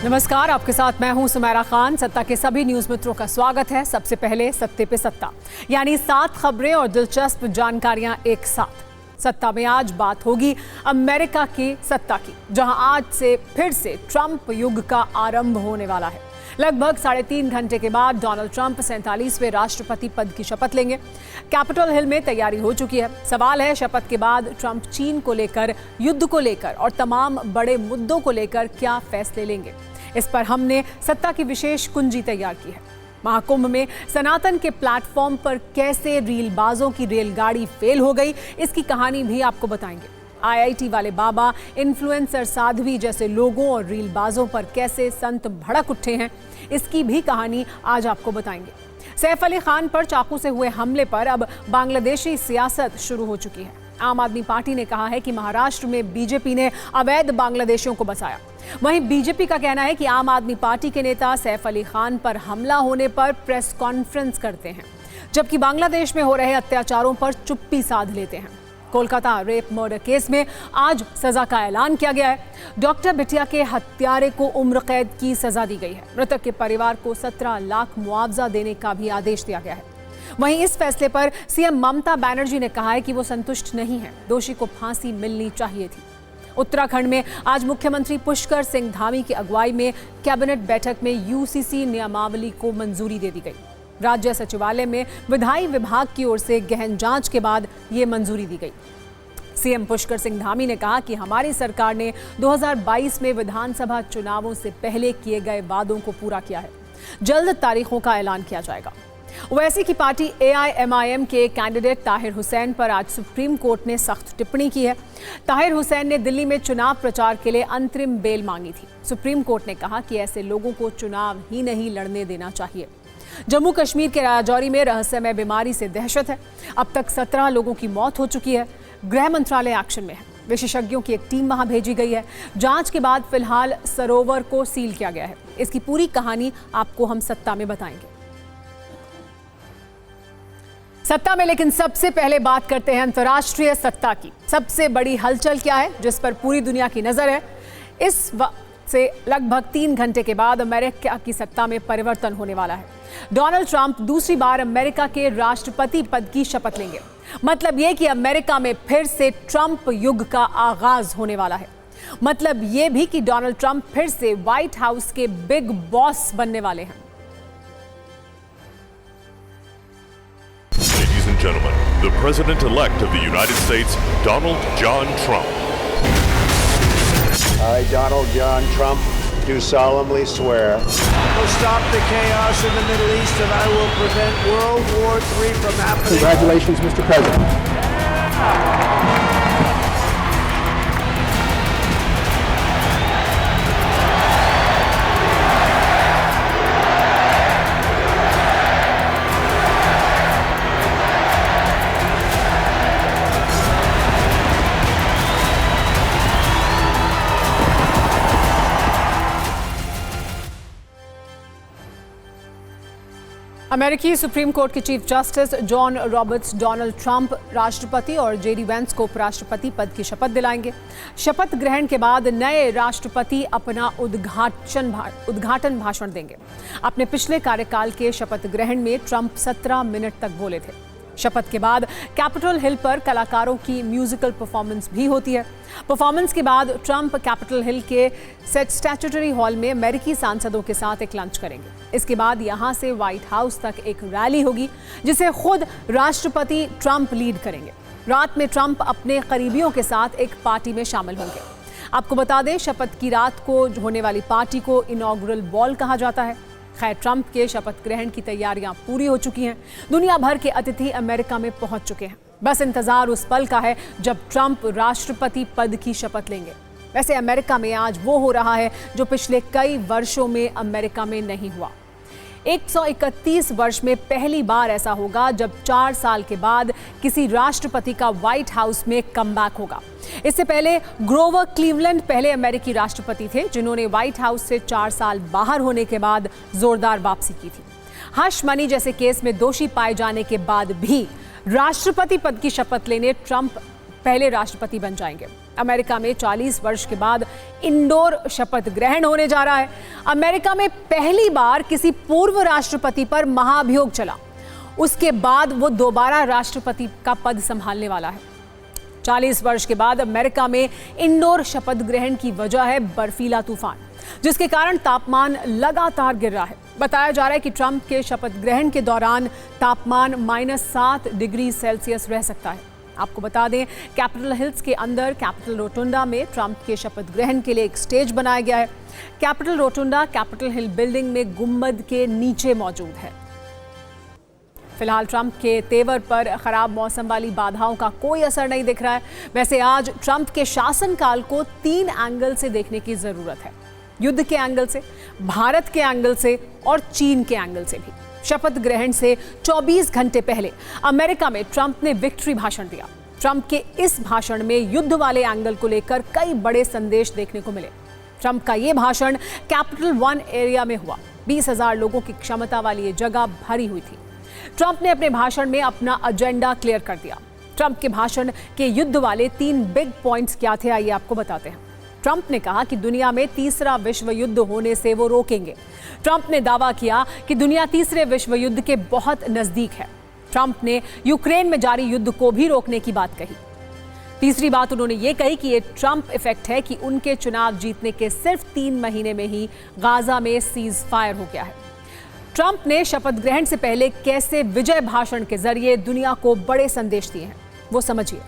नमस्कार, आपके साथ मैं हूं सुमेरा खान। सत्ता के सभी न्यूज मित्रों का स्वागत है। सबसे पहले सत्ते पे सत्ता, यानी 7 खबरें और दिलचस्प जानकारियां एक साथ। सत्ता में आज बात होगी अमेरिका की सत्ता की, जहां आज से फिर से ट्रंप युग का आरंभ होने वाला है। लगभग 3.5 घंटे के बाद डोनाल्ड ट्रंप 47वें राष्ट्रपति पद की शपथ लेंगे। कैपिटल हिल में तैयारी हो चुकी है। सवाल है, शपथ के बाद ट्रंप चीन को लेकर, युद्ध को लेकर और तमाम बड़े मुद्दों को लेकर क्या फैसले लेंगे। इस पर हमने सत्ता की विशेष कुंजी तैयार की है। महाकुंभ में सनातन के प्लेटफॉर्म पर कैसे रीलबाजों की रेलगाड़ी फेल हो गई, इसकी कहानी भी आपको बताएंगे। आईआईटी वाले बाबा, इन्फ्लुएंसर साध्वी जैसे लोगों और रीलबाजों पर कैसे संत भड़क उठे हैं, इसकी भी कहानी आज आपको बताएंगे। सैफ अली खान पर चाकू से हुए हमले पर अब बांग्लादेशी सियासत शुरू हो चुकी है। आम आदमी पार्टी ने कहा है कि महाराष्ट्र में बीजेपी ने अवैध बांग्लादेशियों को बचाया। वहीं बीजेपी का कहना है कि आम आदमी पार्टी के नेता सैफ अली खान पर हमला होने पर प्रेस कॉन्फ्रेंस करते हैं, जबकि बांग्लादेश में हो रहे अत्याचारों पर चुप्पी साध लेते हैं। कोलकाता रेप मर्डर केस में आज सजा का ऐलान किया गया है। डॉक्टर बिटिया के हत्यारे को उम्र कैद की सजा दी गई है। मृतक के परिवार को 17 लाख मुआवजा देने का भी आदेश दिया गया है। वहीं इस फैसले पर सीएम ममता बनर्जी ने कहा है कि वो संतुष्ट नहीं है, दोषी को फांसी मिलनी चाहिए थी। उत्तराखंड में आज मुख्यमंत्री पुष्कर सिंह धामी की अगुवाई में कैबिनेट बैठक में यूसीसी नियमावली को मंजूरी दे दी गई। राज्य सचिवालय में विधायी विभाग की ओर से गहन जांच के बाद ये मंजूरी दी गई। सीएम पुष्कर सिंह धामी ने कहा कि हमारी सरकार ने 2022 में विधानसभा चुनावों से पहले किए गए वादों को पूरा किया है। जल्द तारीखों का ऐलान किया जाएगा। ओवैसी की पार्टी एआईएमआईएम के कैंडिडेट ताहिर हुसैन पर आज सुप्रीम कोर्ट ने सख्त टिप्पणी की है। ताहिर हुसैन ने दिल्ली में चुनाव प्रचार के लिए अंतरिम बेल मांगी थी। सुप्रीम कोर्ट ने कहा कि ऐसे लोगों को चुनाव ही नहीं लड़ने देना चाहिए। जम्मू कश्मीर के राजौरी में रहस्यमय बीमारी से दहशत है। अब तक 17 लोगों की मौत हो चुकी है। गृह मंत्रालय एक्शन में है। विशेषज्ञों की एक टीम वहां भेजी गई है। जांच के बाद फिलहाल सरोवर को सील किया गया है। इसकी पूरी कहानी आपको हम सत्ता में बताएंगे। सत्ता में लेकिन सबसे पहले बात करते हैं अंतर्राष्ट्रीय सत्ता की। सबसे बड़ी हलचल क्या है जिस पर पूरी दुनिया की नजर है। इस वक्त से लगभग 3 घंटे के बाद अमेरिका की सत्ता में परिवर्तन होने वाला है। डोनाल्ड ट्रंप दूसरी बार अमेरिका के राष्ट्रपति पद की शपथ लेंगे। मतलब यह कि अमेरिका में फिर से ट्रंप युग का आगाज होने वाला है। मतलब यह भी कि डोनाल्ड ट्रंप फिर से व्हाइट हाउस के बिग बॉस बनने वाले हैं। Ladies and gentlemen, the President-elect of the United States, Donald John Trump. I, Donald John Trump, do solemnly swear. I will stop the chaos in the Middle East and I will prevent World War III from happening. Congratulations, Mr. President. अमेरिकी supreme court के chief justice John Roberts Donald Trump राष्ट्रपति और JD Vance को उपराष्ट्रपति पद की शपथ दिलाएंगे। शपथ ग्रहण के बाद नए राष्ट्रपति अपना उद्घाटन भाषण देंगे। अपने पिछले कार्यकाल के शपथ ग्रहण में ट्रंप 17 मिनट तक बोले थे। शपथ के बाद कैपिटल हिल पर कलाकारों की म्यूजिकल परफॉर्मेंस भी होती है। परफॉर्मेंस के बाद ट्रंप कैपिटल हिल के स्टैट्यूटरी हॉल में अमेरिकी सांसदों के साथ एक लंच करेंगे। इसके बाद यहां से व्हाइट हाउस तक एक रैली होगी जिसे खुद राष्ट्रपति ट्रंप लीड करेंगे। रात में ट्रंप अपने करीबियों के साथ एक पार्टी में शामिल होंगे। आपको बता दें, शपथ की रात को होने वाली पार्टी को इनॉग्रल बॉल कहा जाता है। खैर, ट्रंप के शपथ ग्रहण की तैयारियां पूरी हो चुकी हैं। दुनिया भर के अतिथि अमेरिका में पहुंच चुके हैं। बस इंतजार उस पल का है जब ट्रंप राष्ट्रपति पद की शपथ लेंगे। वैसे अमेरिका में आज वो हो रहा है जो पिछले कई वर्षों में अमेरिका में नहीं हुआ। 131 वर्ष में पहली बार ऐसा होगा जब 4 साल के बाद किसी राष्ट्रपति का व्हाइट हाउस में कमबैक होगा। इससे पहले ग्रोवर क्लीवलैंड पहले अमेरिकी राष्ट्रपति थे जिन्होंने व्हाइट हाउस से 4 साल बाहर होने के बाद जोरदार वापसी की थी। हश मनी जैसे केस में दोषी पाए जाने के बाद भी राष्ट्रपति पद की शपथ लेने ट्रंप पहले राष्ट्रपति बन जाएंगे। अमेरिका में 40 वर्ष के बाद इंडोर शपथ ग्रहण होने जा रहा है। अमेरिका में पहली बार किसी पूर्व राष्ट्रपति पर महाभियोग चला, उसके बाद वो दोबारा राष्ट्रपति का पद संभालने वाला है। 40 वर्ष के बाद अमेरिका में इंडोर शपथ ग्रहण की वजह है बर्फीला तूफान, जिसके कारण तापमान लगातार गिर रहा है। बताया जा रहा है कि ट्रंप के शपथ ग्रहण के दौरान तापमान -7 डिग्री सेल्सियस रह सकता है। आपको बता दें, कैपिटल हिल्स के अंदर कैपिटल रोटुंडा में ट्रंप के शपथ ग्रहण के लिए एक स्टेज बनाया गया है। Capital rotunda Capitol Hill building में गुंबद के नीचे मौजूद है। फिलहाल ट्रंप के तेवर पर खराब मौसम वाली बाधाओं का कोई असर नहीं दिख रहा है। वैसे आज ट्रंप के शासनकाल को 3 एंगल से देखने की जरूरत है, युद्ध के एंगल से, भारत के एंगल से और चीन के एंगल से भी। शपथ ग्रहण से 24 घंटे पहले अमेरिका में ट्रंप ने विक्ट्री भाषण दिया। ट्रंप के इस भाषण में युद्ध वाले एंगल को लेकर कई बड़े संदेश देखने को मिले। ट्रंप का यह भाषण कैपिटल 1 एरिया में हुआ। 20,000 लोगों की क्षमता वाली ये जगह भरी हुई थी। ट्रंप ने अपने भाषण में अपना एजेंडा क्लियर कर दिया। ट्रंप के भाषण के युद्ध वाले 3 बिग पॉइंट्स क्या थे, आइए आपको बताते हैं। ट्रंप ने कहा कि दुनिया में तीसरा विश्व युद्ध होने से वो रोकेंगे। ट्रंप ने दावा किया कि दुनिया तीसरे विश्व युद्ध के बहुत नजदीक है। ट्रंप ने यूक्रेन में जारी युद्ध को भी रोकने की बात कही। तीसरी बात उन्होंने ये कही कि ये ट्रंप इफेक्ट है कि उनके चुनाव जीतने के सिर्फ 3 महीने में ही गाजा में सीज फायर हो गया है। ट्रंप ने शपथ ग्रहण से पहले कैसे विजय भाषण के जरिए दुनिया को बड़े संदेश दिए हैं, वो समझिए।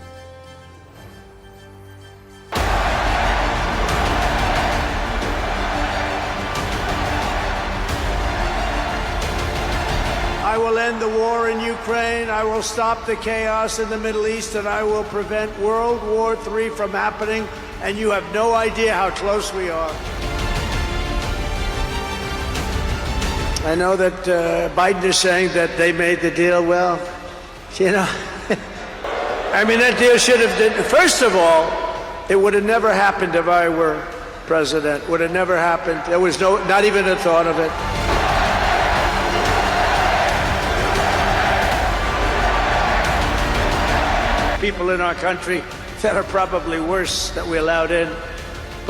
I will end the war in Ukraine. I will stop the chaos in the Middle East, and I will prevent World War III from happening. And you have no idea how close we are. I know that Biden is saying that they made the deal. Well, you know, I mean, that deal should have done. First of all, it would have never happened if I were president. Would have never happened. There was not even a thought of it. People in our country that are probably worse that we allowed in.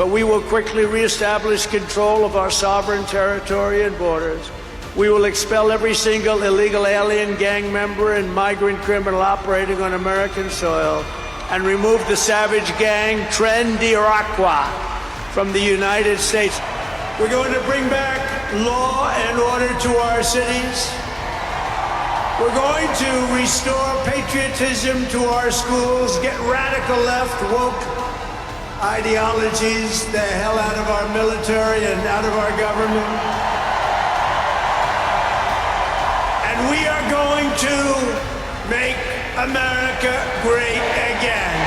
But we will quickly reestablish control of our sovereign territory and borders. We will expel every single illegal alien, gang member, and migrant criminal operating on American soil and remove the savage gang Tren de Aragua from the United States. We're going to bring back law and order to our cities. We're going to restore patriotism to our schools, get radical left, woke ideologies the hell out of our military and out of our government. And we are going to make America great again.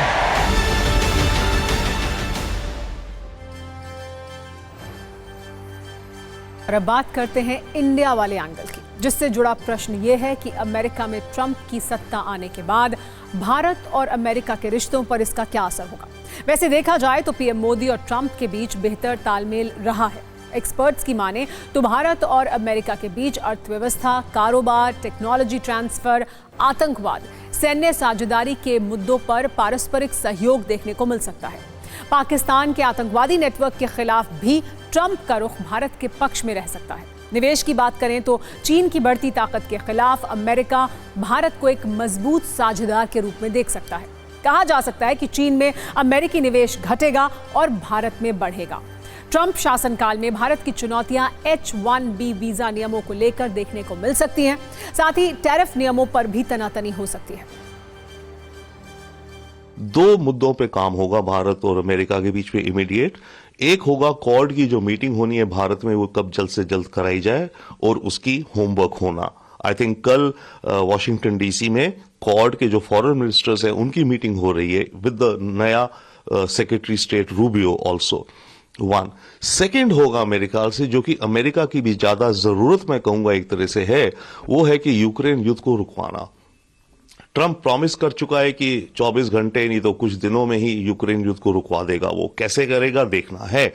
और अब बात करते हैं India वाले angle की, जिससे जुड़ा प्रश्न ये है कि अमेरिका में ट्रंप की सत्ता आने के बाद भारत और अमेरिका के रिश्तों पर इसका क्या असर होगा। वैसे देखा जाए तो पीएम मोदी और ट्रंप के बीच बेहतर तालमेल रहा है। एक्सपर्ट्स की माने तो भारत और अमेरिका के बीच अर्थव्यवस्था, कारोबार, टेक्नोलॉजी ट्रांसफर, आतंकवाद, सैन्य साझेदारी के मुद्दों पर पारस्परिक सहयोग देखने को मिल सकता है। पाकिस्तान के आतंकवादी नेटवर्क के खिलाफ भी ट्रंप का रुख भारत के पक्ष में रह सकता है। निवेश की बात करें तो चीन की बढ़ती ताकत के खिलाफ अमेरिका भारत को एक मजबूत साझेदार के रूप में देख सकता है। कहा जा सकता है कि चीन में अमेरिकी निवेश घटेगा और भारत में बढ़ेगा। ट्रंप शासनकाल में भारत की चुनौतियां H-1B वीजा नियमों को लेकर देखने को मिल सकती हैं। साथ ही टैरिफ नियमों पर भी तनातनी हो सकती है। 2 मुद्दों पे काम होगा भारत और अमेरिका के बीच में इमीडिएट। एक होगा क्वाड की जो मीटिंग होनी है भारत में, वो कब जल्द से जल्द कराई जाए और उसकी होमवर्क होना। आई थिंक कल वॉशिंगटन डीसी में क्वाड के जो फॉरेन मिनिस्टर्स हैं उनकी मीटिंग हो रही है विद द नया secretary state Rubio also. 1 second होगा मेरे ख्याल से, जो कि अमेरिका की भी ज्यादा जरूरत मैं कहूंगा एक तरह से है, वो है कि यूक्रेन युद्ध को रुकवाना। ट्रंप प्रॉमिस कर चुका है कि 24 घंटे नहीं तो कुछ दिनों में ही यूक्रेन युद्ध को रुकवा देगा। वो कैसे करेगा देखना है,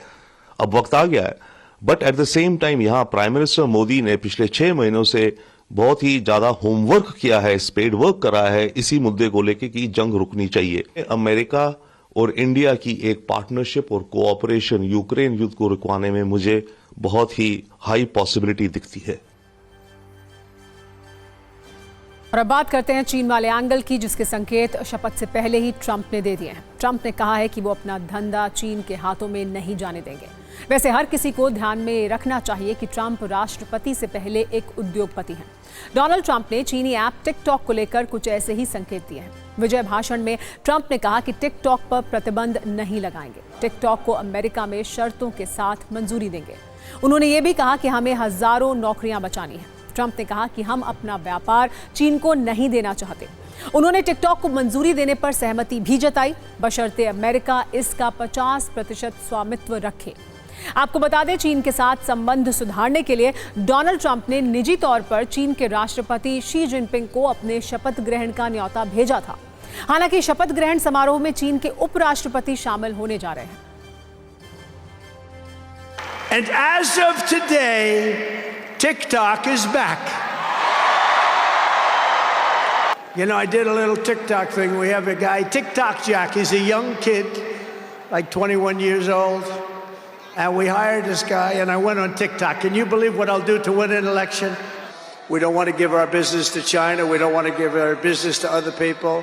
अब वक्त आ गया है। But at the same time यहां प्राइम मिनिस्टर मोदी ने पिछले 6 महीनों से बहुत ही ज्यादा होमवर्क किया है, स्पेड वर्क करा है इसी मुद्दे को लेकर कि जंग रुकनी चाहिए। अमेरिका और इंडिया की एक पार्टनरशिप और कोऑपरेशन यूक्रेन युद्ध को रुकवाने में मुझे बहुत ही हाई पॉसिबिलिटी दिखती है। और अब बात करते हैं चीन वाले एंगल की, जिसके संकेत शपथ से पहले ही ट्रंप ने दे दिए हैं। ट्रंप ने कहा है कि वो अपना धंधा चीन के हाथों में नहीं जाने देंगे। वैसे हर किसी को ध्यान में रखना चाहिए कि ट्रंप राष्ट्रपति से पहले एक उद्योगपति हैं। डोनाल्ड ट्रंप ने चीनी ऐप टिकटॉक को लेकर कुछ ऐसे ही संकेत दिए हैं। विजय भाषण में ट्रंप ने कहा कि टिकटॉक पर प्रतिबंध नहीं लगाएंगे, टिकटॉक को अमेरिका में शर्तों के साथ मंजूरी देंगे। उन्होंने ये भी कहा कि हमें हजारों नौकरियां बचानी हैं। ट्रंप ने कहा कि हम अपना व्यापार चीन को नहीं देना चाहते। उन्होंने टिकटॉक को मंजूरी देने पर सहमति भी जताई, बशर्ते अमेरिका इसका 50% स्वामित्व रखे। आपको बता दें, चीन के साथ संबंध सुधारने के लिए डोनाल्ड ट्रंप ने निजी तौर पर चीन के राष्ट्रपति शी जिनपिंग को अपने शपथ ग्रहण का न्योता भेजा था। हालांकि शपथ ग्रहण समारोह में चीन के उपराष्ट्रपति शामिल होने जा रहे हैं। And as of today, TikTok is back. You know, I did a little TikTok thing. We have a guy, TikTok Jack. He's a young kid, like 21 years old. And we hired this guy, and I went on TikTok. Can you believe what I'll do to win an election? We don't want to give our business to China. We don't want to give our business to other people.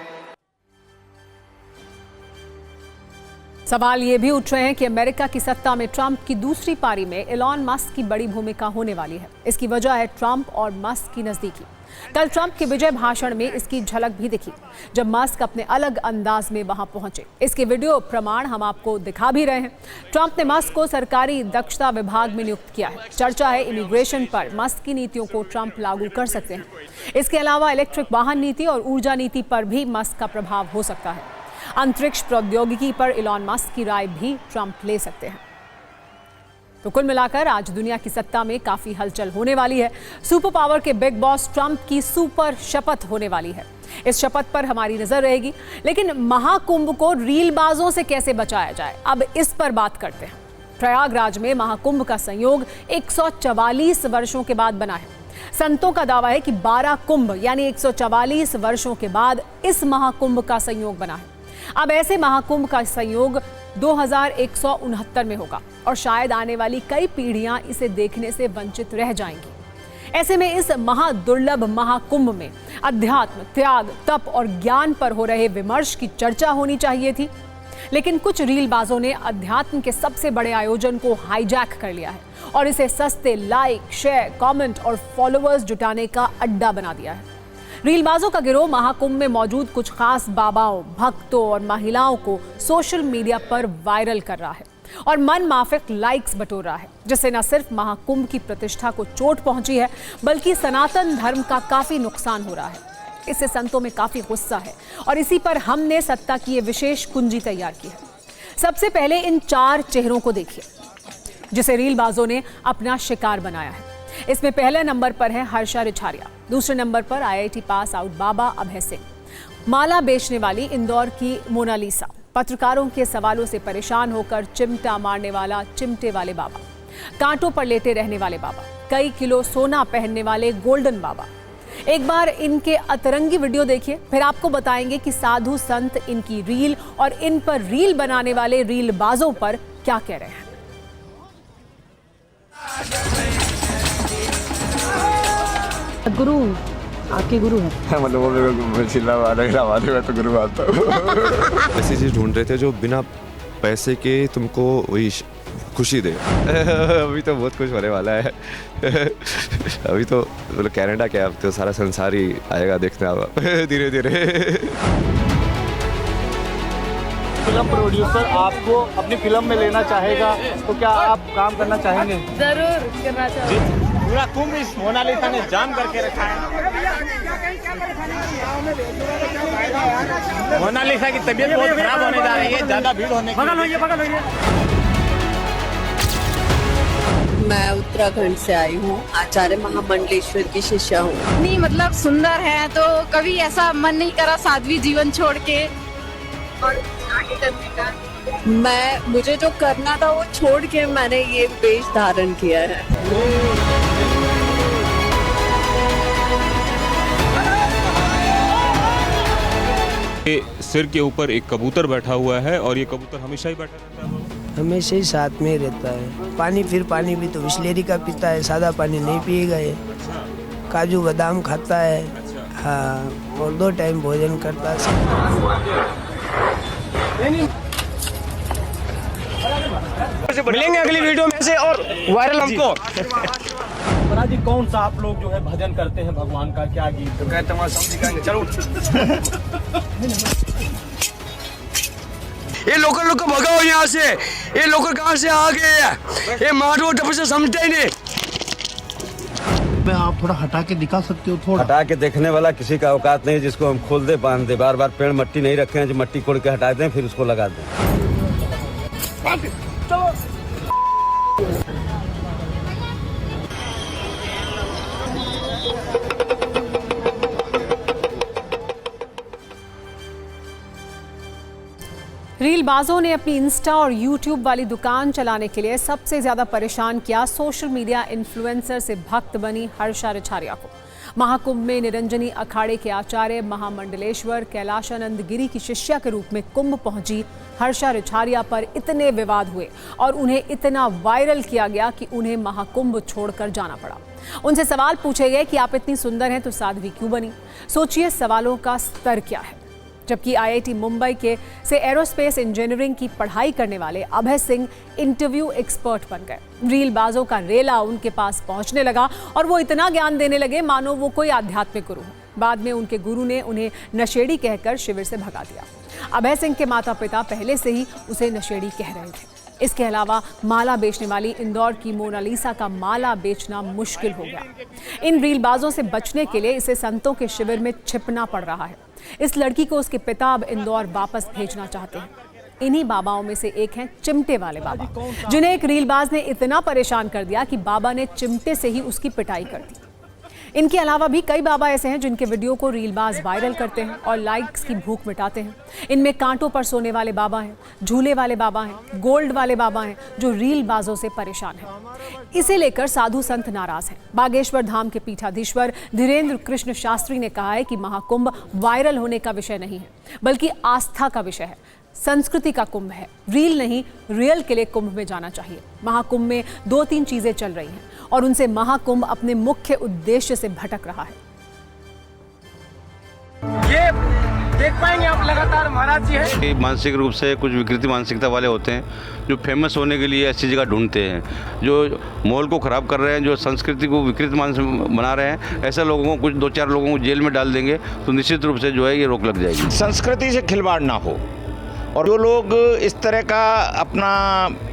सवाल ये भी उठ रहे हैं कि America की सत्ता में ट्रंप की दूसरी पारी में एलॉन मस्क की बड़ी भूमिका होने वाली है। इसकी वजह है ट्रंप और मस्क की नजदीकी। कल ट्रंप के विजय भाषण में इसकी झलक भी दिखी, जब मस्क अपने अलग अंदाज में वहां पहुंचे। इसके वीडियो प्रमाण हम आपको दिखा भी रहे हैं। ट्रंप ने मस्क को सरकारी दक्षता विभाग में नियुक्त किया है। चर्चा है इमिग्रेशन पर मस्क की नीतियों को ट्रंप लागू कर सकते हैं। इसके अलावा इलेक्ट्रिक वाहन नीति और ऊर्जा नीति पर भी मस्क का प्रभाव हो सकता है। अंतरिक्ष प्रौद्योगिकी पर इलॉन मस्क की राय भी ट्रंप ले सकते हैं। तो कुल मिलाकर आज दुनिया की सत्ता में काफी हलचल होने वाली है। सुपर पावर के बिग बॉस ट्रंप की सुपर शपथ होने वाली है। इस शपथ पर हमारी नजर रहेगी। लेकिन महाकुंभ को रीलबाजों से कैसे बचाया जाए, अब इस पर बात करते हैं। प्रयागराज में महाकुंभ का संयोग 144 वर्षों के बाद बना है। संतों का दावा है कि 12 कुंभ यानी 144 वर्षों के बाद इस महाकुंभ का संयोग बना है। अब ऐसे महाकुंभ का संयोग 2169 में होगा और शायद आने वाली कई पीढ़ियां इसे देखने से वंचित रह जाएंगी। ऐसे में इस महादुर्लभ महाकुंभ में अध्यात्म, त्याग, तप और ज्ञान पर हो रहे विमर्श की चर्चा होनी चाहिए थी। लेकिन कुछ रीलबाजों ने अध्यात्म के सबसे बड़े आयोजन को हाईजैक कर लिया है और इसे सस्ते लाइक, शेयर, कमेंट और फॉलोअर्स जुटाने का अड्डा बना दिया है। रीलबाजों का गिरोह महाकुंभ में मौजूद कुछ खास बाबाओं, भक्तों और महिलाओं को सोशल मीडिया पर वायरल कर रहा है और मन माफिक लाइक्स बटोर रहा है, जिससे न सिर्फ महाकुंभ की प्रतिष्ठा को चोट पहुंची है, बल्कि सनातन धर्म का काफी नुकसान हो रहा है। इससे संतों में काफी गुस्सा है और इसी पर हमने सत्ता की ये विशेष कुंजी तैयार की है। सबसे पहले इन 4 चेहरों को देखिए, जिसे रीलबाजों ने अपना शिकार बनाया है। इसमें पहले नंबर पर है हर्षा रिछारिया, दूसरे नंबर पर IIT पास आउट बाबा अभय सिंह, माला बेचने वाली इंदौर की मोनालिसा, पत्रकारों के सवालों से परेशान होकर चिमटा मारने वाला चिमटे वाले बाबा, कांटों पर लेटे रहने वाले बाबा, कई किलो सोना पहनने वाले गोल्डन बाबा। एक बार इनके अतरंगी वीडियो देखिए, फिर आपको बताएंगे कि साधु संत इनकी रील और इन पर रील बनाने वाले रीलबाजों पर क्या कह रहे हैं। गुरु आपके गुरु हैं? मतलब वो मेरे को चिल्ला मारे मैं तो गुरु मानता हूँ। ऐसी चीज़ ढूंढ रहे थे जो बिना पैसे के तुमको वही खुशी दे। अभी तो बहुत कुछ होने वाला है। अभी तो मतलब कनाडा क्या, अब तो सारा संसार ही आएगा देखने आप धीरे धीरे। फिल्म प्रोड्यूसर आपको अपनी फिल्म में लेना चाहेगा तो क्या आप काम करना चाहेंगे? जरूर करना चाहूँगी। पूरा कुंभ इस मोनालिसा ने जाम करके रखा है। मोनालिसा की तबीयत बहुत खराब होने जा रही है, ज्यादा भीड़ होने की। मैं उत्तराखंड से आई हूँ, आचार्य महामंडलेश्वर की शिष्या हूँ। नहीं मतलब सुंदर है तो कभी ऐसा मन नहीं करा साध्वी जीवन छोड़ के और आगे करने का? मुझे जो करना था वो छोड़ के मैंने ये वेश धारण किया है। सिर के ऊपर एक कबूतर बैठा हुआ है और ये कबूतर हमेशा ही बैठा रहता है, हमेशा ही साथ में रहता है। पानी भी तो बिस्लेरी का पीता है, सादा पानी नहीं पिएगा ये। काजू बादाम खाता है, हाँ, और 2 टाइम भोजन करता है। मिलेंगे अगली वीडियो में से और वायरल हमको। महाराज जी, कौन सा आप लोग जो है भजन करते हैं भगवान का, क्या गीत तो कहते हैं समझ चलो। ये लोकल लोग को भगाओ यहाँ से, ये लोकल कहाँ से आ गए हैं, ये मारो टप से समझते ही नहीं। मैं आप थोड़ा हटा के दिखा सकते हो? थोड़ा हटा के देखने वाला किसी का औकात नहीं जिसको हम खोल दे बांध दे। बार बार पेड़ मट्टी नहीं रखे हैं जो मट्टी कोड़ के हटा दें फिर उसको लगा दें। रीलबाजों ने अपनी इंस्टा और यूट्यूब वाली दुकान चलाने के लिए सबसे ज्यादा परेशान किया सोशल मीडिया इन्फ्लुएंसर से भक्त बनी हर्षा रिछारिया को। महाकुंभ में निरंजनी अखाड़े के आचार्य महामंडलेश्वर कैलाशानंद गिरी की शिष्या के रूप में कुंभ पहुंची हर्षा रिछारिया पर इतने विवाद हुए और उन्हें इतना वायरल किया गया कि उन्हें महाकुंभ छोड़कर जाना पड़ा। उनसे सवाल पूछे गए कि आप इतनी सुंदर हैं तो साध्वी क्यों बनी। सोचिए सवालों का स्तर क्या है। जबकि आईआईटी मुंबई से एरोस्पेस इंजीनियरिंग की पढ़ाई करने वाले अभय सिंह इंटरव्यू एक्सपर्ट बन गए। रीलबाजों का रेला उनके पास पहुंचने लगा और वो इतना ज्ञान देने लगे मानो वो कोई आध्यात्मिक गुरु हो। बाद में उनके गुरु ने उन्हें नशेड़ी कहकर शिविर से भगा दिया। अभय सिंह के माता पिता पहले से ही उसे नशेड़ी कह रहे थे। इसके अलावा माला बेचने वाली इंदौर की मोनालिसा का माला बेचना मुश्किल हो गया। इन रीलबाजों से बचने के लिए इसे संतों के शिविर में छिपना पड़ रहा है। इस लड़की को उसके पिता अब इंदौर वापस भेजना चाहते हैं। इन्हीं बाबाओं में से एक हैं चिमटे वाले बाबा, जिन्हें एक रीलबाज ने इतना परेशान कर दिया कि बाबा ने चिमटे से ही उसकी पिटाई कर दी। इनके अलावा भी कई बाबा ऐसे हैं जिनके वीडियो को रीलबाज वायरल करते हैं और लाइक्स की भूख मिटाते हैं। इनमें कांटों पर सोने वाले बाबा हैं, झूले वाले बाबा हैं, गोल्ड वाले बाबा हैं जो रीलबाजों से परेशान हैं। इसे लेकर साधु संत नाराज हैं। बागेश्वर धाम के पीठाधीश्वर धीरेन्द्र कृष्ण शास्त्री ने कहा है कि महाकुंभ वायरल होने का विषय नहीं है बल्कि आस्था का विषय है। संस्कृति का कुंभ है, रील नहीं रियल के लिए कुंभ में जाना चाहिए। महाकुंभ में 2-3 चीजें चल रही हैं और उनसे महाकुंभ अपने मुख्य उद्देश्य से भटक रहा है। ये देख पाएंगे आप लगातार महाराज जी है। मानसिक रूप से कुछ विकृति मानसिकता वाले होते हैं जो फेमस होने के लिए ऐसी जगह ढूंढते हैं, जो माहौल को खराब कर रहे हैं, जो संस्कृति को विकृत मानसिक बना रहे हैं। ऐसे लोगों को कुछ 2-4 लोगों को जेल में डाल देंगे तो निश्चित रूप से जो है ये रोक लग जाएगी। संस्कृति से खिलवाड़ ना हो और जो लोग इस तरह का अपना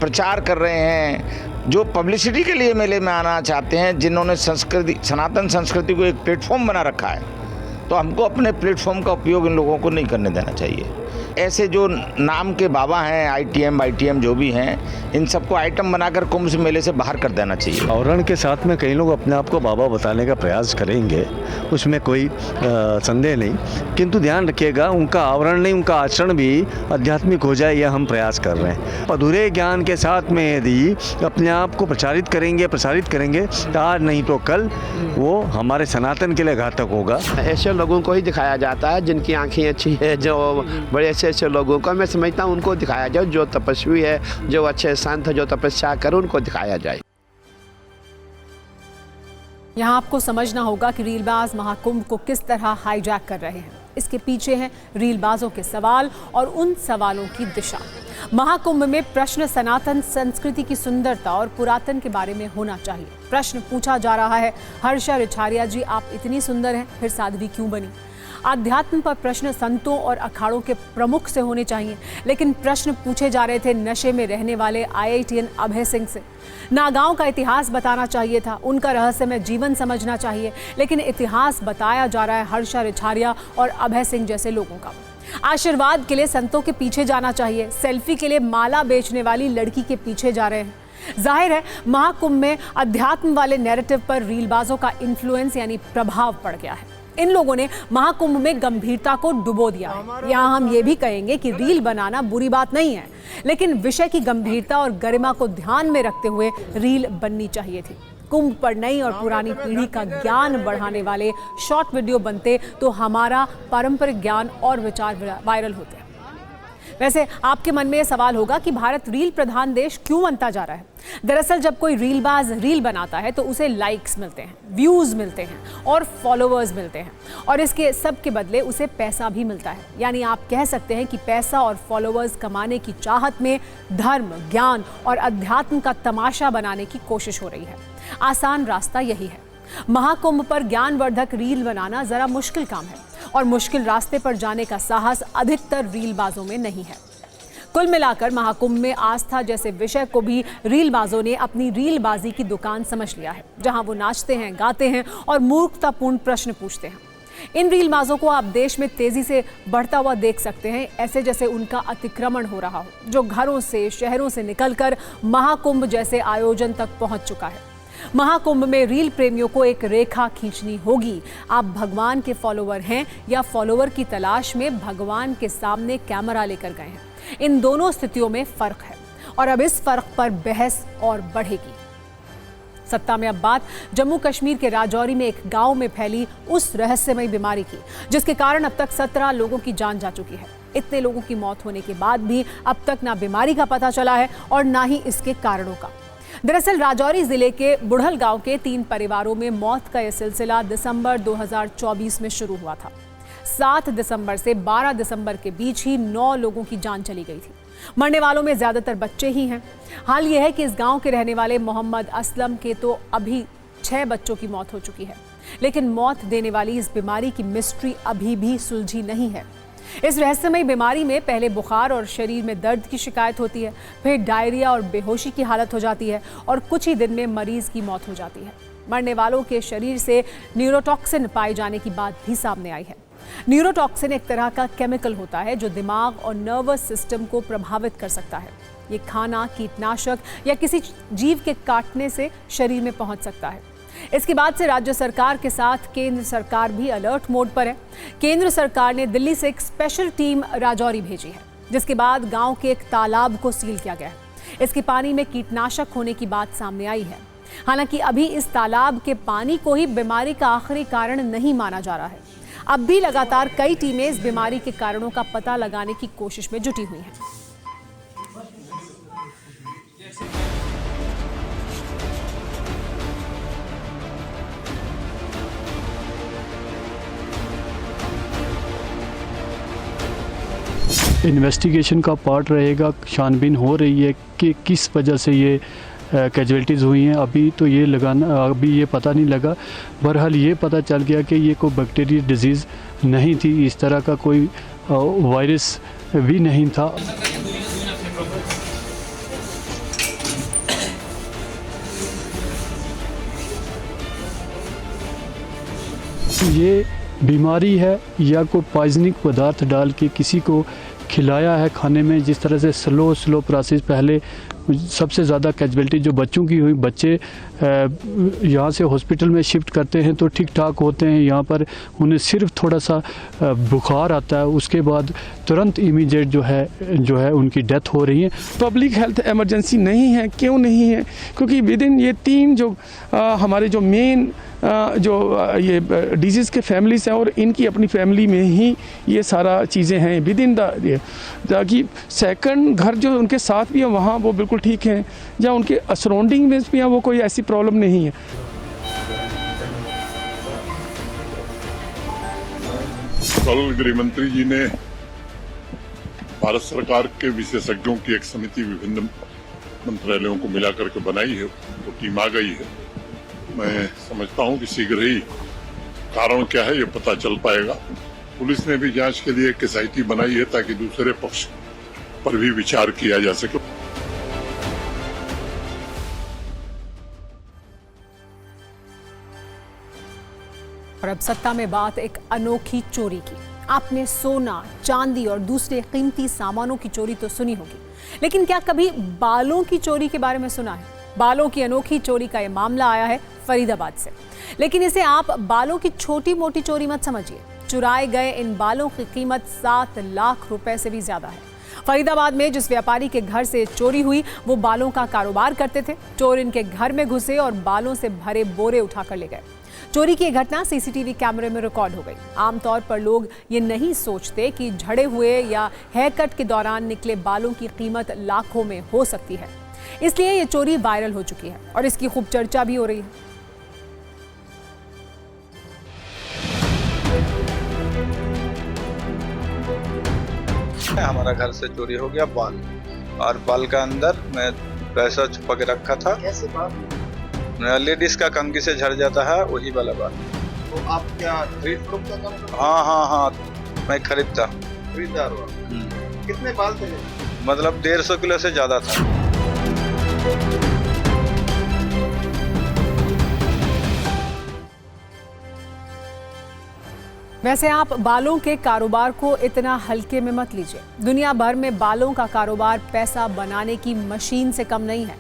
प्रचार कर रहे हैं, जो पब्लिसिटी के लिए मेले में आना चाहते हैं, जिन्होंने संस्कृति सनातन संस्कृति को एक प्लेटफॉर्म बना रखा है, तो हमको अपने प्लेटफॉर्म का उपयोग इन लोगों को नहीं करने देना चाहिए। ऐसे जो नाम के बाबा हैं, आईटीएम जो भी हैं, इन सबको आइटम बनाकर कुंभ से मेले से बाहर कर देना चाहिए। आवरण के साथ में कई लोग अपने आप को बाबा बताने का प्रयास करेंगे, उसमें कोई संदेह नहीं, किंतु ध्यान रखिएगा उनका आवरण नहीं, उनका आचरण भी आध्यात्मिक हो जाए, यह हम प्रयास कर रहे हैं। अधूरे ज्ञान के साथ में यदि अपने आप को प्रसारित करेंगे तो आज नहीं तो कल वो हमारे सनातन के लिए घातक होगा। ऐसे लोगों को ही दिखाया जाता है जिनकी आंखें अच्छी है, जो बड़े ऐसे लोगों को मैं समझता हूँ उनको दिखाया जाए, जो तपस्वी है, जो अच्छे संत है, जो तपस्या करे, उनको दिखाया जाए। यहाँ आपको समझना होगा कि रीलबाज महाकुंभ को किस तरह हाईजैक कर रहे हैं। इसके पीछे हैं रीलबाजों के सवाल और उन सवालों की दिशा। महाकुंभ में प्रश्न सनातन संस्कृति की सुंदरता और पुरातन के बारे में होना चाहिए। प्रश्न पूछा जा रहा है, हर्षा रिछारिया जी आप इतनी सुंदर हैं फिर साध्वी क्यों बनी। आध्यात्म पर प्रश्न संतों और अखाड़ों के प्रमुख से होने चाहिए, लेकिन प्रश्न पूछे जा रहे थे नशे में रहने वाले आईआईटीएन अभय सिंह से। नागांव का इतिहास बताना चाहिए था, उनका रहस्यमय जीवन समझना चाहिए, लेकिन इतिहास बताया जा रहा है हर्षा रिछारिया और अभय सिंह जैसे लोगों का। आशीर्वाद के लिए संतों के पीछे जाना चाहिए, सेल्फी के लिए माला बेचने वाली लड़की के पीछे जा रहे हैं। जाहिर है महाकुंभ में अध्यात्म वाले नैरेटिव पर रीलबाजों का इन्फ्लुएंस यानी प्रभाव पड़ गया है। इन लोगों ने महाकुंभ में गंभीरता को डुबो दिया है। यहाँ हम ये भी कहेंगे कि रील बनाना बुरी बात नहीं है, लेकिन विषय की गंभीरता और गरिमा को ध्यान में रखते हुए रील बननी चाहिए थी। कुंभ पर नई और पुरानी पीढ़ी का ज्ञान बढ़ाने वाले शॉर्ट वीडियो बनते तो हमारा पारंपरिक ज्ञान और विचार वायरल होते। वैसे आपके मन में यह सवाल होगा कि भारत रील प्रधान देश क्यों बनता जा रहा है। दरअसल जब कोई रीलबाज रील बनाता है तो उसे लाइक्स मिलते हैं, व्यूज मिलते हैं और फॉलोअर्स मिलते हैं, और इसके सब के बदले उसे पैसा भी मिलता है। यानी आप कह सकते हैं कि पैसा और फॉलोअर्स कमाने की चाहत में धर्म, ज्ञान और अध्यात्म का तमाशा बनाने की कोशिश हो रही है। आसान रास्ता यही है। महाकुंभ पर ज्ञानवर्धक रील बनाना जरा मुश्किल काम है और मुश्किल रास्ते पर जाने का साहस अधिकतर रीलबाजों में नहीं है। कुल मिलाकर महाकुंभ में आस्था जैसे विषय को भी रीलबाजों ने अपनी रीलबाजी की दुकान समझ लिया है, जहां वो नाचते हैं, गाते हैं और मूर्खतापूर्ण प्रश्न पूछते हैं। इन रीलबाजों को आप देश में तेजी से बढ़ता हुआ देख सकते हैं, ऐसे जैसे उनका अतिक्रमण हो रहा हो, जो घरों से, शहरों से निकलकर महाकुंभ जैसे आयोजन तक पहुंच चुका है। महाकुंभ में रील प्रेमियों को एक रेखा खींचनी होगी। आप भगवान के फॉलोवर हैं या फॉलोवर की तलाश में भगवान के सामने कैमरा लेकर गए हैं। इन दोनों स्थितियों में फर्क है और अब इस फर्क पर बहस और बढ़ेगी। सत्ता में अब बात जम्मू कश्मीर के राजौरी में एक गांव में फैली उस रहस्यमयी बीमारी की, जिसके कारण अब तक 17 लोगों की जान जा चुकी है। इतने लोगों की मौत होने के बाद भी अब तक ना बीमारी का पता चला है और ना ही इसके कारणों का। दरअसल राजौरी जिले के बुढ़ल गांव के 3 परिवारों में मौत का यह सिलसिला दिसंबर 2024 में शुरू हुआ था। 7 दिसंबर से 12 दिसंबर के बीच ही 9 लोगों की जान चली गई थी। मरने वालों में ज्यादातर बच्चे ही हैं। हाल यह है कि इस गांव के रहने वाले मोहम्मद असलम के तो अभी 6 बच्चों की मौत हो चुकी है, लेकिन मौत देने वाली इस बीमारी की मिस्ट्री अभी भी सुलझी नहीं है। इस रहस्यमयी बीमारी में पहले बुखार और शरीर में दर्द की शिकायत होती है, फिर डायरिया और बेहोशी की हालत हो जाती है और कुछ ही दिन में मरीज की मौत हो जाती है। मरने वालों के शरीर से न्यूरोटॉक्सिन पाए जाने की बात भी सामने आई है। न्यूरोटॉक्सिन एक तरह का केमिकल होता है जो दिमाग और नर्वस सिस्टम को प्रभावित कर सकता है। ये खाना, कीटनाशक या किसी जीव के काटने से शरीर में पहुंच सकता है। इसके बाद से राज्य सरकार के साथ केंद्र सरकार भी अलर्ट मोड पर है। केंद्र सरकार ने दिल्ली से एक स्पेशल टीम राजौरी भेजी है, जिसके बाद गांव के एक तालाब को सील किया गया है। इसके पानी में कीटनाशक होने की बात सामने आई है। हालांकि अभी इस तालाब के पानी को ही बीमारी का आखिरी कारण नहीं माना जा रहा है। अब भी लगातार कई टीमें इस बीमारी के कारणों का पता लगाने की कोशिश में जुटी हुई हैं। इन्वेस्टिगेशन का पार्ट रहेगा, छानबीन हो रही है कि किस वजह से ये कैजुअल्टीज़ हुई हैं। अभी तो ये ये पता नहीं लगा। बहरहाल ये पता चल गया कि ये कोई बैक्टीरियल डिजीज़ नहीं थी, इस तरह का कोई वायरस भी नहीं था। ये बीमारी है या कोई पॉइजनिक पदार्थ डाल के किसी को खिलाया है खाने में, जिस तरह से स्लो प्रोसेस। पहले सबसे ज़्यादा कैजुअल्टी जो बच्चों की हुई, बच्चे यहाँ से हॉस्पिटल में शिफ्ट करते हैं तो ठीक ठाक होते हैं, यहाँ पर उन्हें सिर्फ थोड़ा सा बुखार आता है, उसके बाद तुरंत इमीडिएट जो है उनकी डेथ हो रही है। पब्लिक हेल्थ इमरजेंसी नहीं है। क्यों नहीं है? क्योंकि विद इन ये 3 जो हमारे जो मेन ये डिजीज़ के फैमिलीज हैं और इनकी अपनी फैमिली में ही ये सारा चीज़ें हैं विद इन ताकि सेकंड घर जो उनके साथ भी है वहाँ वो बिल्कुल ठीक हैं, या उनके सराउंडिंग में भी हैं वो कोई ऐसी प्रॉब्लम नहीं है। कल गृह मंत्री जी ने भारत सरकार के विशेषज्ञों की एक समिति विभिन्न मंत्रालयों को मिला करके बनाई है, वो टीम आ गई है। मैं समझता हूं कि शीघ्र ही कारण क्या है ये पता चल पाएगा। पुलिस ने भी जांच के लिए एक SIT बनाई है ताकि दूसरे पक्ष पर भी विचार किया जा सके। और अब सत्ता में बात एक अनोखी चोरी की। आपने सोना, चांदी और दूसरे कीमती सामानों की चोरी तो सुनी होगी, लेकिन क्या कभी बालों की चोरी के बारे में सुना है? बालों की अनोखी चोरी का यह मामला आया है फरीदाबाद से। लेकिन इसे आप बालों की छोटी मोटी चोरी मत समझिए। चुराए गए इन बालों की कीमत 7 लाख रुपए से भी ज्यादा है। फरीदाबाद में जिस व्यापारी के घर से चोरी हुई वो बालों का कारोबार करते थे। चोर इनके घर में घुसे और बालों से भरे बोरे उठाकर ले गए। चोरी की घटना सीसीटीवी कैमरे में रिकॉर्ड हो गई। आमतौर पर लोग ये नहीं सोचते कि झड़े हुए या हेयर कट के दौरान निकले बालों की कीमत लाखों में हो सकती है। इसलिए ये चोरी वायरल हो चुकी है और इसकी खूब चर्चा भी हो रही है। हमारा घर से चोरी हो गया बाल, और बाल का अंदर मैं पैसा छुपा के रखा था। कैसे बाल? लेडीज का कंघी से झड़ जाता है, वही वाला बाल। तो आप क्या ट्रेड फ्रूट का काम करते? हाँ, मैं खरीदता। खरीदार हुआ। कितने बाल थे? मतलब 150 किलो से ज्यादा था। वैसे आप बालों के कारोबार को इतना हल्के में मत लीजिए। दुनिया भर में बालों का कारोबार पैसा बनाने की मशीन से कम नहीं है।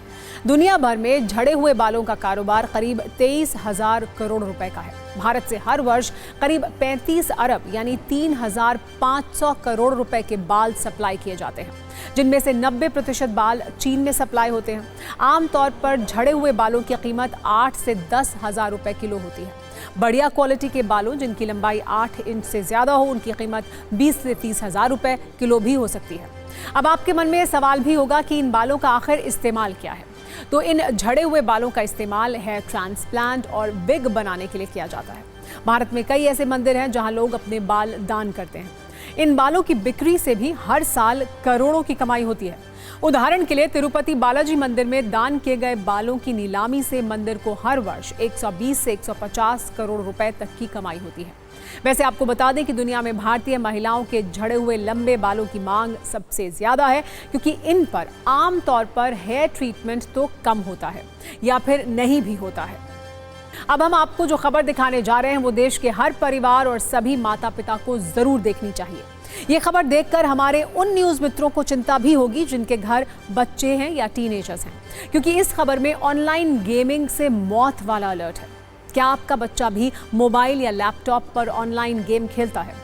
दुनिया भर में झड़े हुए बालों का कारोबार करीब 23,000 करोड़ रुपए का है। भारत से हर वर्ष करीब 35 अरब यानी 3,500 करोड़ रुपए के बाल सप्लाई किए जाते हैं, जिनमें से 90% बाल चीन में सप्लाई होते हैं। आमतौर पर झड़े हुए बालों की कीमत 8 से 10 हजार रुपए किलो होती है। बढ़िया क्वालिटी के बालों जिनकी लंबाई 8 इंच से ज्यादा हो उनकी कीमत 20 से 30 हजार रुपए किलो भी हो सकती है। अब आपके मन में सवाल भी होगा कि इन बालों का आखिर इस्तेमाल क्या है। तो इन झड़े हुए बालों का इस्तेमाल हेयर ट्रांसप्लांट और विग बनाने के लिए किया जाता है। भारत में कई ऐसे मंदिर हैं जहां लोग अपने बाल दान करते हैं। इन बालों की बिक्री से भी हर साल करोड़ों की कमाई होती है। उदाहरण के लिए तिरुपति बालाजी मंदिर में दान किए गए बालों की नीलामी से मंदिर को हर वर्ष 120 से 150 करोड़ रुपए तक की कमाई होती है। वैसे आपको बता दें कि दुनिया में भारतीय महिलाओं के झड़े हुए लंबे बालों की मांग सबसे ज्यादा है, क्योंकि इन पर आमतौर पर हेयर ट्रीटमेंट तो कम होता है या फिर नहीं भी होता है। अब हम आपको जो खबर दिखाने जा रहे हैं वो देश के हर परिवार और सभी माता पिता को जरूर देखनी चाहिए। ये खबर देखकर हमारे उन न्यूज मित्रों को चिंता भी होगी जिनके घर बच्चे हैं या टीनेजर्स हैं, क्योंकि इस खबर में ऑनलाइन गेमिंग से मौत वाला अलर्ट है। क्या आपका बच्चा भी मोबाइल या लैपटॉप पर ऑनलाइन गेम खेलता है?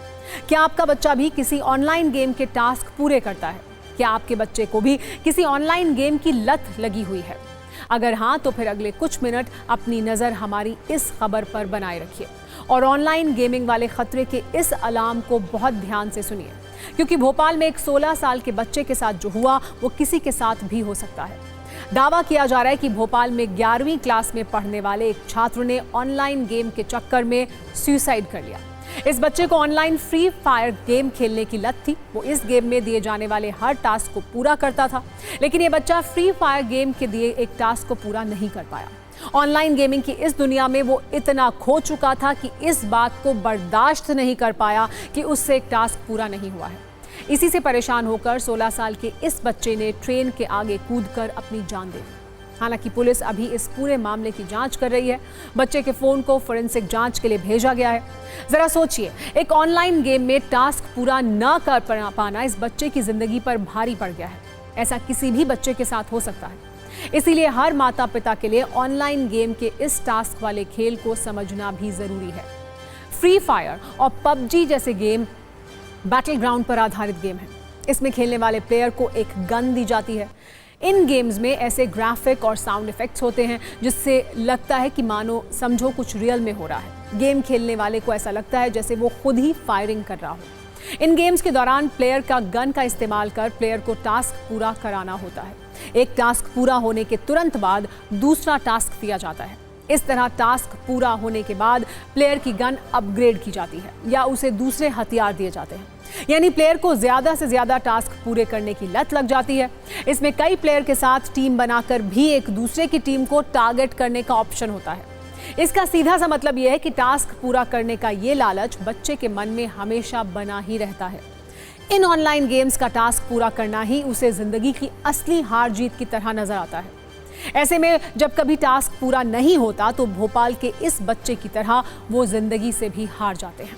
क्या आपका बच्चा भी किसी ऑनलाइन गेम के टास्क पूरे करता है? क्या आपके बच्चे को भी किसी ऑनलाइन गेम की लत लगी हुई है? अगर हाँ, तो फिर अगले कुछ मिनट अपनी नज़र हमारी इस खबर पर बनाए रखिए और ऑनलाइन गेमिंग वाले खतरे के इस अलार्म को बहुत ध्यान से सुनिए, क्योंकि भोपाल में एक 16 साल के बच्चे के साथ जो हुआ वो किसी के साथ भी हो सकता है। दावा किया जा रहा है कि भोपाल में 11वीं क्लास में पढ़ने वाले एक छात्र ने ऑनलाइन गेम के चक्कर में सुसाइड कर लिया। इस बच्चे को ऑनलाइन फ्री फायर गेम खेलने की लत थी। वो इस गेम में दिए जाने वाले हर टास्क को पूरा करता था, लेकिन ये बच्चा फ्री फायर गेम के दिए एक टास्क को पूरा नहीं कर पाया। ऑनलाइन गेमिंग की इस दुनिया में वो इतना खो चुका था कि इस बात को बर्दाश्त नहीं कर पाया कि उससे एक टास्क पूरा नहीं हुआ है। इसी से परेशान होकर 16 साल के इस बच्चे ने ट्रेन के आगे कूदकर अपनी जान दे दी। हालांकि पुलिस अभी इस पूरे मामले की जांच कर रही है। बच्चे के फोन को फोरेंसिक जांच के लिए भेजा गया है। जरा सोचिए, एक ऑनलाइन गेम में टास्क पूरा न कर पाना इस बच्चे की जिंदगी पर भारी पड़ गया है। ऐसा किसी भी बच्चे के साथ हो सकता है। इसीलिए हर माता पिता के लिए ऑनलाइन गेम के इस टास्क वाले खेल को समझना भी जरूरी है। फ्री फायर और पबजी जैसे गेम बैटल ग्राउंड पर आधारित गेम है। इसमें खेलने वाले प्लेयर को एक गन दी जाती है। इन गेम्स में ऐसे ग्राफिक और साउंड इफेक्ट्स होते हैं जिससे लगता है कि मानो समझो कुछ रियल में हो रहा है। गेम खेलने वाले को ऐसा लगता है जैसे वो खुद ही फायरिंग कर रहा हो। इन गेम्स के दौरान प्लेयर का गन का इस्तेमाल कर प्लेयर को टास्क पूरा कराना होता है। एक टास्क पूरा होने के तुरंत बाद दूसरा टास्क दिया जाता है। इस तरह टास्क पूरा होने के बाद प्लेयर की गन अपग्रेड की जाती है या उसे दूसरे हथियार दिए जाते हैं। यानी प्लेयर को ज्यादा से ज्यादा टास्क पूरे करने की लत लग जाती है। इसमें कई प्लेयर के साथ टीम बनाकर भी एक दूसरे की टीम को टारगेट करने का ऑप्शन होता है। इसका सीधा सा मतलब यह है कि टास्क पूरा करने का ये लालच बच्चे के मन में हमेशा बना ही रहता है। इन ऑनलाइन गेम्स का टास्क पूरा करना ही उसे जिंदगी की असली हार जीत की तरह नजर आता है। ऐसे में जब कभी टास्क पूरा नहीं होता तो भोपाल के इस बच्चे की तरह वो जिंदगी से भी हार जाते हैं।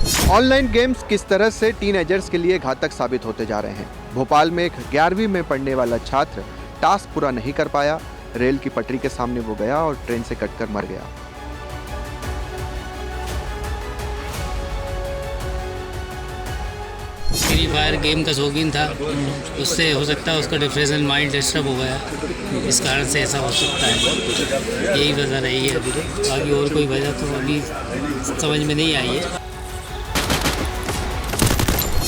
ऑनलाइन गेम्स किस तरह से टीनएजर्स के लिए घातक साबित होते जा रहे हैं। भोपाल में एक 11वीं में पढ़ने वाला छात्र टास्क पूरा नहीं कर पाया, रेल की पटरी के सामने वो गया और ट्रेन से कटकर मर गया। फ्री फायर गेम का शौकीन था, उससे हो सकता है उसका डिप्रेशन माइंड डिस्टर्ब हो गया, इस कारण से ऐसा हो सकता है। यही वजह रही है, बाकी और कोई वजह तो अभी समझ में नहीं आई है।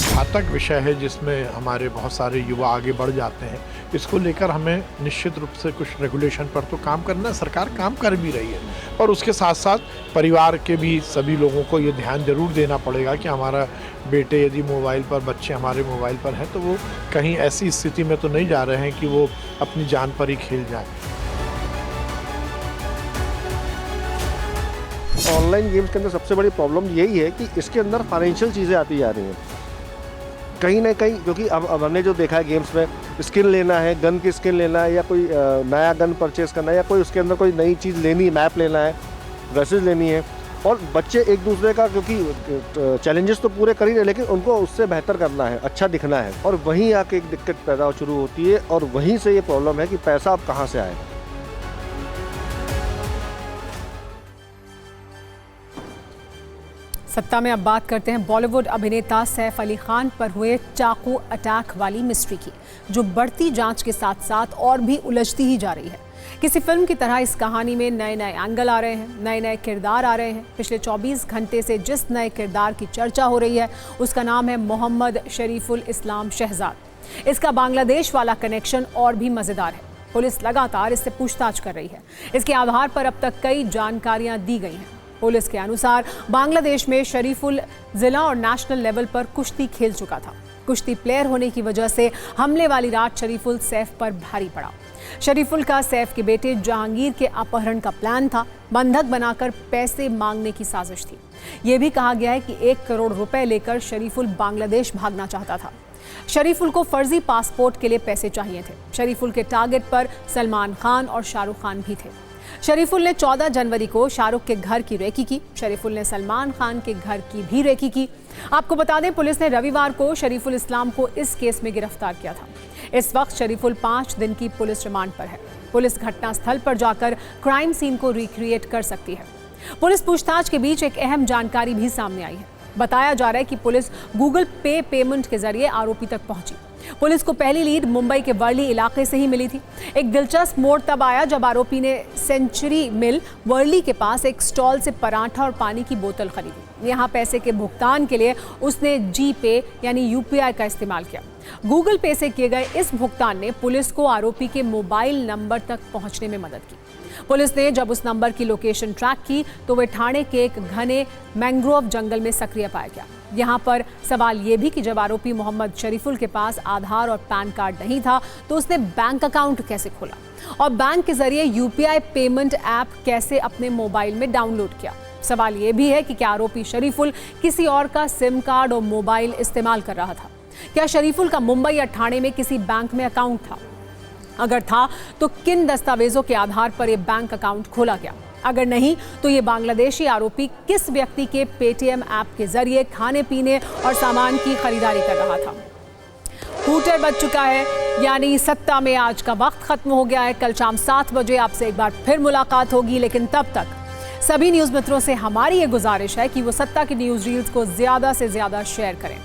घातक विषय है जिसमें हमारे बहुत सारे युवा आगे बढ़ जाते हैं। इसको लेकर हमें निश्चित रूप से कुछ रेगुलेशन पर तो काम करना है, सरकार काम कर भी रही है, और उसके साथ साथ परिवार के भी सभी लोगों को ये ध्यान जरूर देना पड़ेगा कि हमारा बेटे यदि मोबाइल पर, बच्चे हमारे मोबाइल पर हैं तो वो कहीं ऐसी स्थिति में तो नहीं जा रहे हैं कि वो अपनी जान पर ही खेल जाए। ऑनलाइन गेम्स के अंदर सबसे बड़ी प्रॉब्लम यही है कि इसके अंदर फाइनेंशियल चीज़ें आती जा रही हैं कहीं ना कहीं, क्योंकि अब हमने जो देखा है गेम्स में स्किन लेना है, गन की स्किन लेना है, या कोई नया गन परचेस करना है, या कोई उसके अंदर कोई नई चीज़ लेनी है, मैप लेना है, ड्रेसेस लेनी है, और बच्चे एक दूसरे का, क्योंकि चैलेंजेस तो पूरे कर ही रहे लेकिन उनको उससे बेहतर करना है, अच्छा दिखना है, और वहीं आके एक दिक्कत पैदा शुरू होती है, और वहीं से ये प्रॉब्लम है कि पैसा अब कहाँ से आएगा। सत्ता में अब बात करते हैं बॉलीवुड अभिनेता सैफ अली खान पर हुए चाकू अटैक वाली मिस्ट्री की, जो बढ़ती जांच के साथ साथ और भी उलझती ही जा रही है। किसी फिल्म की तरह इस कहानी में नए नए एंगल आ रहे हैं, नए नए किरदार आ रहे हैं। पिछले 24 घंटे से जिस नए किरदार की चर्चा हो रही है उसका नाम है मोहम्मद शरीफुल इस्लाम शहजाद। इसका बांग्लादेश वाला कनेक्शन और भी मज़ेदार है। पुलिस लगातार इससे पूछताछ कर रही है। इसके आधार पर अब तक कई जानकारियां दी गई हैं। पुलिस के अनुसार बांग्लादेश में शरीफुल जिला और नेशनल लेवल पर कुश्ती खेल चुका था। कुश्ती प्लेयर होने की वजह से हमले वाली रात शरीफुल सैफ पर भारी पड़ा। शरीफुल का सैफ के बेटे जहांगीर के अपहरण का प्लान था। बंधक बनाकर पैसे मांगने की साजिश थी। यह भी कहा गया है कि 1 करोड़ रुपए लेकर शरीफुल बांग्लादेश भागना चाहता था। शरीफुल को फर्जी पासपोर्ट के लिए पैसे चाहिए थे। शरीफुल के टारगेट पर सलमान खान और शाहरुख खान भी थे। शरीफुल ने 14 जनवरी को शाहरुख के घर की रेकी की। शरीफुल ने सलमान खान के घर की भी रेकी की। आपको बता दें, पुलिस ने रविवार को शरीफुल इस्लाम को इस केस में गिरफ्तार किया था। इस वक्त शरीफुल 5 दिन की पुलिस रिमांड पर है। पुलिस घटनास्थल पर जाकर क्राइम सीन को रिक्रिएट कर सकती है। पुलिस पूछताछ के बीच एक अहम जानकारी भी सामने आई है। बताया जा रहा है कि पुलिस गूगल पे पेमेंट के जरिए आरोपी तक पहुंची। पुलिस को पहली लीड मुंबई के वर्ली इलाके से ही मिली थी। एक दिलचस्प मोड़ तब आया जब आरोपी ने सेंचुरी मिल वर्ली के पास एक स्टॉल से पराठा और पानी की बोतल खरीदी। यहाँ पैसे के भुगतान के लिए उसने जी पे यानी यूपीआई का इस्तेमाल किया। गूगल पे से किए गए इस भुगतान ने पुलिस को आरोपी के मोबाइल नंबर तक पहुंचने में मदद की। पुलिस ने जब उस नंबर की लोकेशन ट्रैक की तो वह ठाणे के एक घने मैंग्रोव जंगल में सक्रिय पाया गया। यहाँ पर सवाल ये भी कि जब आरोपी मोहम्मद शरीफुल के पास आधार और पैन कार्ड नहीं था तो उसने बैंक अकाउंट कैसे खोला और बैंक के जरिए यूपीआई पेमेंट ऐप कैसे अपने मोबाइल में डाउनलोड किया। सवाल ये भी है कि क्या आरोपी शरीफुल किसी और का सिम कार्ड और मोबाइल इस्तेमाल कर रहा था? क्या शरीफुल का मुंबई या ठाणे में किसी बैंक में अकाउंट था? अगर था तो किन दस्तावेजों के आधार पर यह बैंक अकाउंट खोला गया? अगर नहीं तो ये बांग्लादेशी आरोपी किस व्यक्ति के पेटीएम ऐप के जरिए खाने पीने और सामान की खरीदारी कर रहा था? हूटर बज चुका है, यानी सत्ता में आज का वक्त खत्म हो गया है। कल शाम 7 बजे आपसे एक बार फिर मुलाकात होगी, लेकिन तब तक सभी न्यूज़ मित्रों से हमारी ये गुजारिश है कि वो सत्ता की न्यूज़ रील्स को ज़्यादा से ज़्यादा शेयर करें।